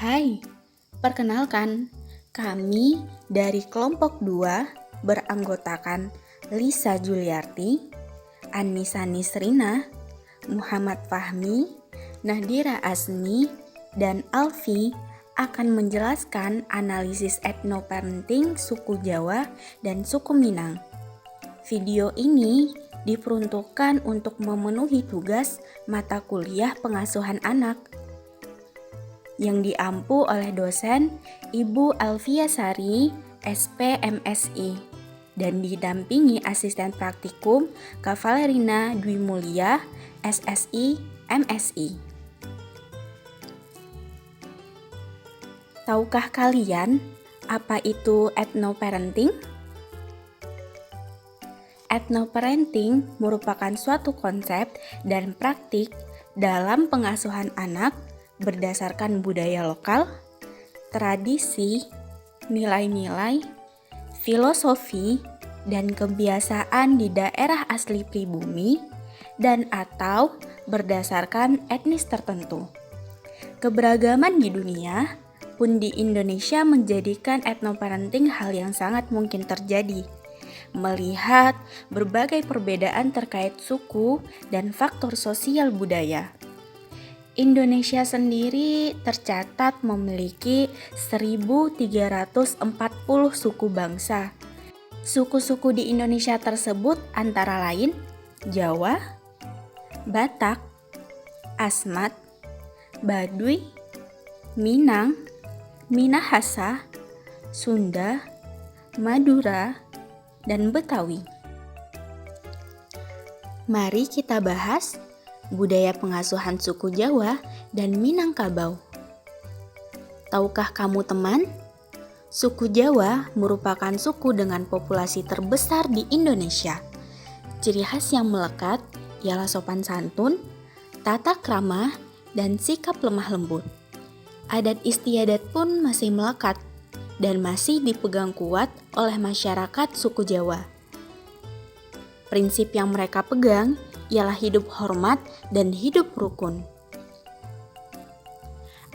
Hai, perkenalkan, kami dari kelompok 2 beranggotakan Lisa Juliarti, Anissa Nisrina, Muhammad Fahmi, Nahdira Asmi, dan Alfi akan menjelaskan analisis etnoparenting suku Jawa dan suku Minang. Video ini diperuntukkan untuk memenuhi tugas mata kuliah pengasuhan anak yang diampu oleh dosen Ibu Alfia Sari, SPMSI, dan didampingi asisten praktikum Kak Valerina Dwi Mulia, SSI, MSI. Tahukah kalian apa itu etnoparenting? Etnoparenting merupakan suatu konsep dan praktik dalam pengasuhan anak berdasarkan budaya lokal, tradisi, nilai-nilai, filosofi, dan kebiasaan di daerah asli pribumi dan atau berdasarkan etnis tertentu. Keberagaman di dunia pun di Indonesia menjadikan etnoparenting hal yang sangat mungkin terjadi. Melihat berbagai perbedaan terkait suku dan faktor sosial budaya. Indonesia sendiri tercatat memiliki 1.340 suku bangsa. Suku-suku di Indonesia tersebut antara lain Jawa, Batak, Asmat, Baduy, Minang, Minahasa, Sunda, Madura, dan Betawi. Mari kita bahas budaya pengasuhan suku Jawa dan Minangkabau. Tahukah kamu teman? Suku Jawa merupakan suku dengan populasi terbesar di Indonesia. Ciri khas yang melekat ialah sopan santun, tata krama, dan sikap lemah lembut. Adat istiadat pun masih melekat dan masih dipegang kuat oleh masyarakat suku Jawa. Prinsip yang mereka pegang ialah hidup hormat dan hidup rukun.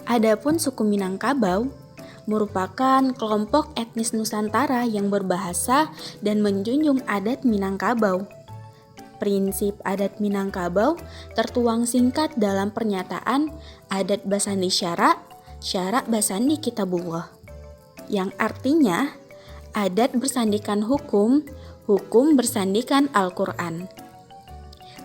Adapun suku Minangkabau merupakan kelompok etnis Nusantara yang berbahasa dan menjunjung adat Minangkabau. Prinsip adat Minangkabau tertuang singkat dalam pernyataan adat Basandi Syara, Syara Basandi Kitabullah, yang artinya adat bersandikan hukum, hukum bersandikan Al-Quran.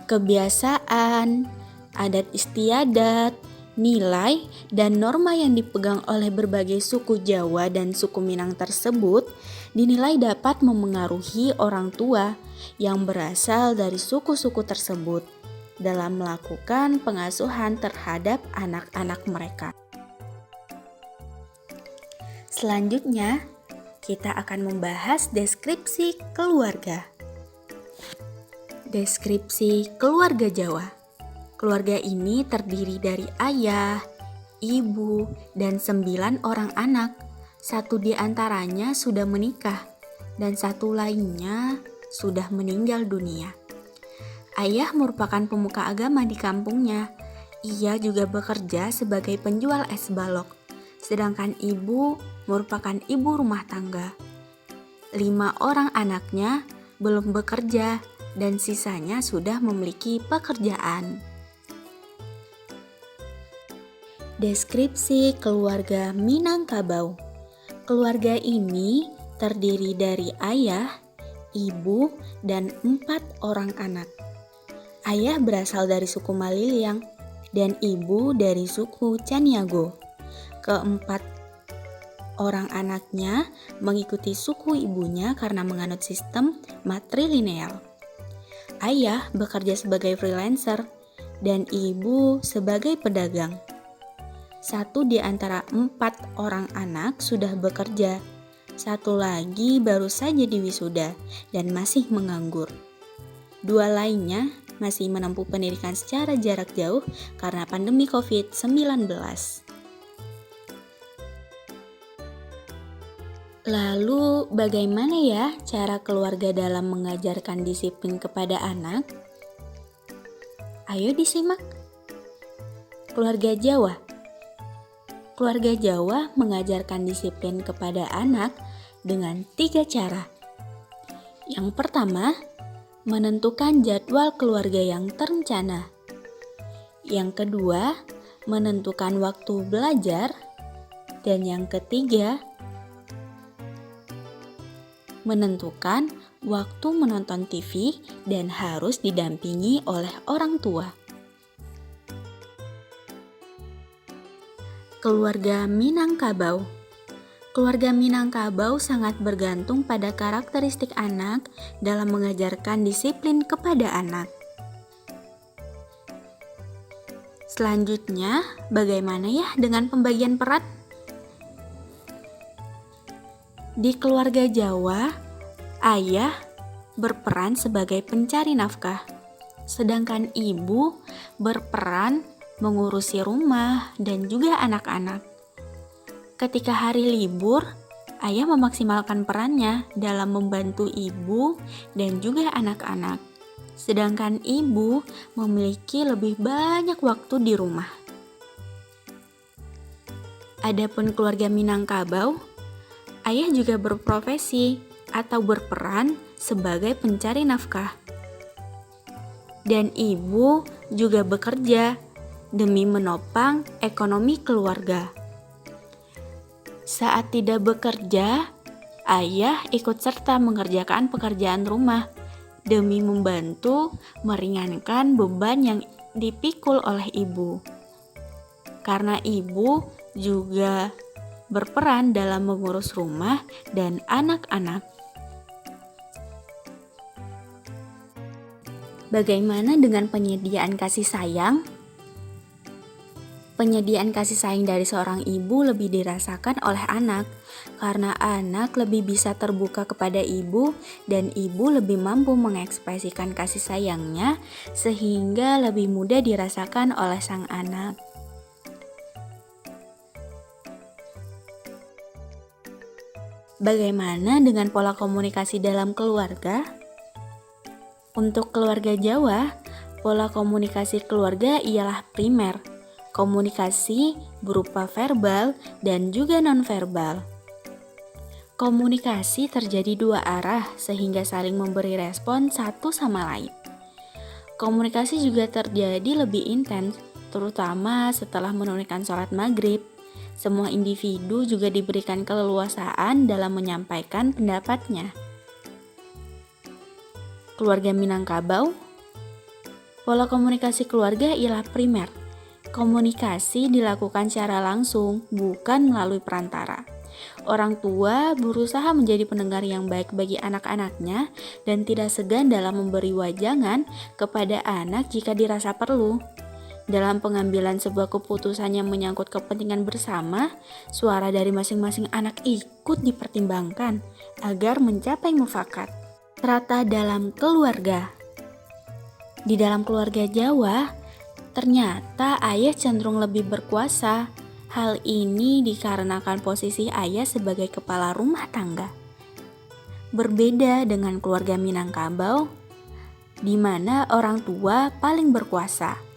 Kebiasaan, adat istiadat, nilai, dan norma yang dipegang oleh berbagai suku Jawa dan suku Minang tersebut dinilai dapat memengaruhi orang tua yang berasal dari suku-suku tersebut dalam melakukan pengasuhan terhadap anak-anak mereka. Selanjutnya, kita akan membahas deskripsi keluarga. Deskripsi keluarga Jawa. Keluarga ini terdiri dari ayah, ibu, dan 9 orang anak. 1 di antaranya sudah menikah, dan 1 lainnya sudah meninggal dunia. Ayah merupakan pemuka agama di kampungnya. Ia juga bekerja sebagai penjual es balok. Sedangkan ibu merupakan ibu rumah tangga. 5 orang anaknya belum bekerja dan sisanya sudah memiliki pekerjaan. Deskripsi keluarga Minangkabau. Keluarga ini terdiri dari ayah, ibu, dan 4 orang anak. Ayah berasal dari suku Maliliang dan ibu dari suku Caniago. Keempat orang anaknya mengikuti suku ibunya karena menganut sistem matrilineal. Ayah bekerja sebagai freelancer dan ibu sebagai pedagang. 1 di antara 4 orang anak sudah bekerja. 1 lagi baru saja diwisuda dan masih menganggur. 2 lainnya masih menempuh pendidikan secara jarak jauh karena pandemi COVID-19. Lalu, bagaimana ya cara keluarga dalam mengajarkan disiplin kepada anak? Ayo disimak. Keluarga Jawa Keluarga Jawa mengajarkan disiplin kepada anak dengan 3 cara. Yang pertama, menentukan jadwal keluarga yang terencana. Yang kedua, menentukan waktu belajar. Dan yang ketiga, menentukan waktu menonton TV dan harus didampingi oleh orang tua. Keluarga Minangkabau. Keluarga Minangkabau sangat bergantung pada karakteristik anak dalam mengajarkan disiplin kepada anak. Selanjutnya, bagaimana ya dengan pembagian peran? Di keluarga Jawa, ayah berperan sebagai pencari nafkah, sedangkan ibu berperan mengurusi rumah dan juga anak-anak. Ketika hari libur, ayah memaksimalkan perannya dalam membantu ibu dan juga anak-anak, sedangkan ibu memiliki lebih banyak waktu di rumah. Adapun keluarga Minangkabau, ayah juga berprofesi atau berperan sebagai pencari nafkah. Dan ibu juga bekerja demi menopang ekonomi keluarga. Saat tidak bekerja, ayah ikut serta mengerjakan pekerjaan rumah demi membantu meringankan beban yang dipikul oleh ibu. Karena ibu juga berperan dalam mengurus rumah dan anak-anak. Bagaimana dengan penyediaan kasih sayang? Penyediaan kasih sayang dari seorang ibu lebih dirasakan oleh anak, karena anak lebih bisa terbuka kepada ibu dan ibu lebih mampu mengekspresikan kasih sayangnya sehingga lebih mudah dirasakan oleh sang anak. Bagaimana dengan pola komunikasi dalam keluarga? Untuk keluarga Jawa, pola komunikasi keluarga ialah primer. Komunikasi berupa verbal dan juga nonverbal. Komunikasi terjadi dua arah sehingga saling memberi respon satu sama lain. Komunikasi juga terjadi lebih intens, terutama setelah menunaikan sholat maghrib. Semua individu juga diberikan keleluasaan dalam menyampaikan pendapatnya. Keluarga Minangkabau, pola komunikasi keluarga ialah primer. Komunikasi dilakukan secara langsung, bukan melalui perantara. Orang tua berusaha menjadi pendengar yang baik bagi anak-anaknya dan tidak segan dalam memberi wajangan kepada anak jika dirasa perlu. Dalam pengambilan sebuah keputusan yang menyangkut kepentingan bersama, suara dari masing-masing anak ikut dipertimbangkan agar mencapai mufakat. Strata dalam keluarga. Di dalam keluarga Jawa, ternyata ayah cenderung lebih berkuasa. Hal ini dikarenakan posisi ayah sebagai kepala rumah tangga. Berbeda dengan keluarga Minangkabau, di mana orang tua paling berkuasa.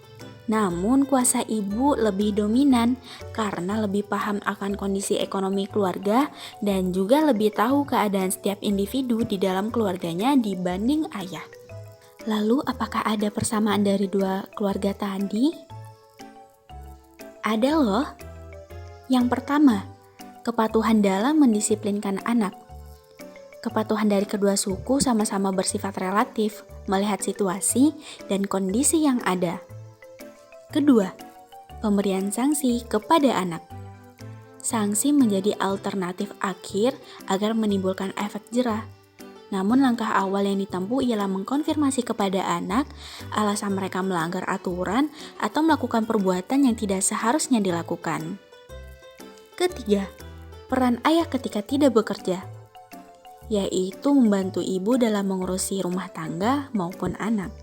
Namun kuasa ibu lebih dominan karena lebih paham akan kondisi ekonomi keluarga dan juga lebih tahu keadaan setiap individu di dalam keluarganya dibanding ayah. Lalu apakah ada persamaan dari dua keluarga tadi? Ada loh. Yang pertama, kepatuhan dalam mendisiplinkan anak. Kepatuhan dari kedua suku sama-sama bersifat relatif, melihat situasi dan kondisi yang ada. Kedua, pemberian sanksi kepada anak. Sanksi menjadi alternatif akhir agar menimbulkan efek jerah. Namun langkah awal yang ditempuh ialah mengkonfirmasi kepada anak alasan mereka melanggar aturan atau melakukan perbuatan yang tidak seharusnya dilakukan. Ketiga, peran ayah ketika tidak bekerja, yaitu membantu ibu dalam mengurusi rumah tangga maupun anak.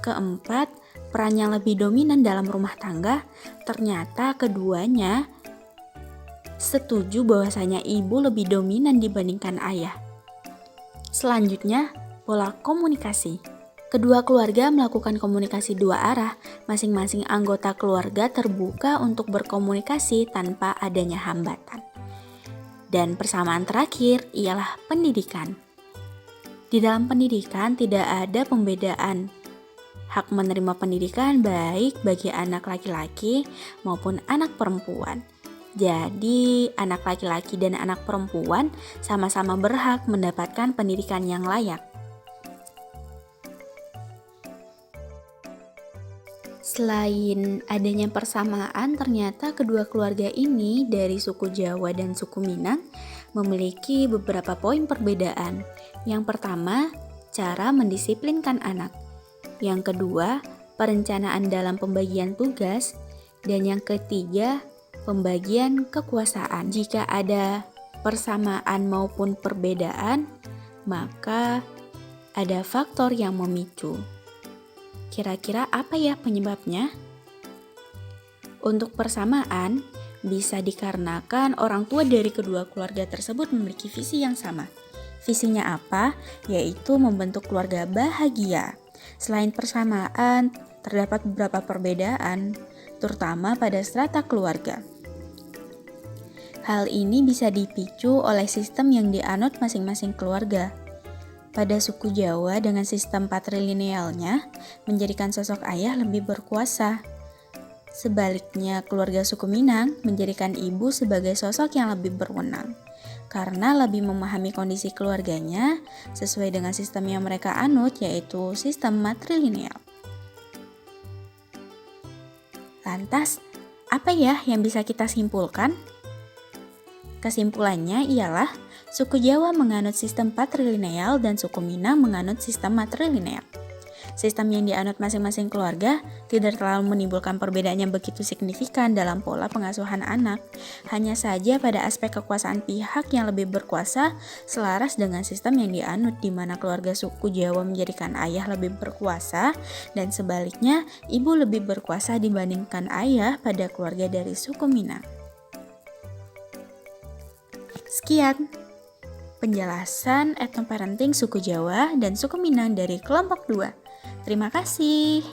Keempat, peran yang lebih dominan dalam rumah tangga, ternyata keduanya setuju bahwasanya ibu lebih dominan dibandingkan ayah. Selanjutnya, pola komunikasi. Kedua keluarga melakukan komunikasi dua arah, masing-masing anggota keluarga terbuka untuk berkomunikasi tanpa adanya hambatan. Dan persamaan terakhir ialah pendidikan. Di dalam pendidikan tidak ada pembedaan. Hak menerima pendidikan baik bagi anak laki-laki maupun anak perempuan. Jadi, anak laki-laki dan anak perempuan sama-sama berhak mendapatkan pendidikan yang layak. Selain adanya persamaan, ternyata kedua keluarga ini dari suku Jawa dan suku Minang memiliki beberapa poin perbedaan. Yang pertama, cara mendisiplinkan anak. Yang kedua, perencanaan dalam pembagian tugas. Dan yang ketiga, pembagian kekuasaan. Jika ada persamaan maupun perbedaan, maka ada faktor yang memicu. Kira-kira apa ya penyebabnya? Untuk persamaan, bisa dikarenakan orang tua dari kedua keluarga tersebut memiliki visi yang sama. Visinya apa? Yaitu membentuk keluarga bahagia. Selain persamaan, terdapat beberapa perbedaan, terutama pada strata keluarga. Hal ini bisa dipicu oleh sistem yang dianut masing-masing keluarga. Pada suku Jawa dengan sistem patrilinealnya menjadikan sosok ayah lebih berkuasa. Sebaliknya, keluarga suku Minang menjadikan ibu sebagai sosok yang lebih berwenang karena lebih memahami kondisi keluarganya sesuai dengan sistem yang mereka anut, yaitu sistem matrilineal. Lantas, apa ya yang bisa kita simpulkan? Kesimpulannya ialah suku Jawa menganut sistem patrilineal dan suku Minang menganut sistem matrilineal. Sistem yang dianut masing-masing keluarga tidak terlalu menimbulkan perbedaan yang begitu signifikan dalam pola pengasuhan anak. Hanya saja pada aspek kekuasaan pihak yang lebih berkuasa selaras dengan sistem yang dianut di mana keluarga suku Jawa menjadikan ayah lebih berkuasa dan sebaliknya ibu lebih berkuasa dibandingkan ayah pada keluarga dari suku Minang. Sekian penjelasan ethnoparenting suku Jawa dan suku Minang dari kelompok 2. Terima kasih.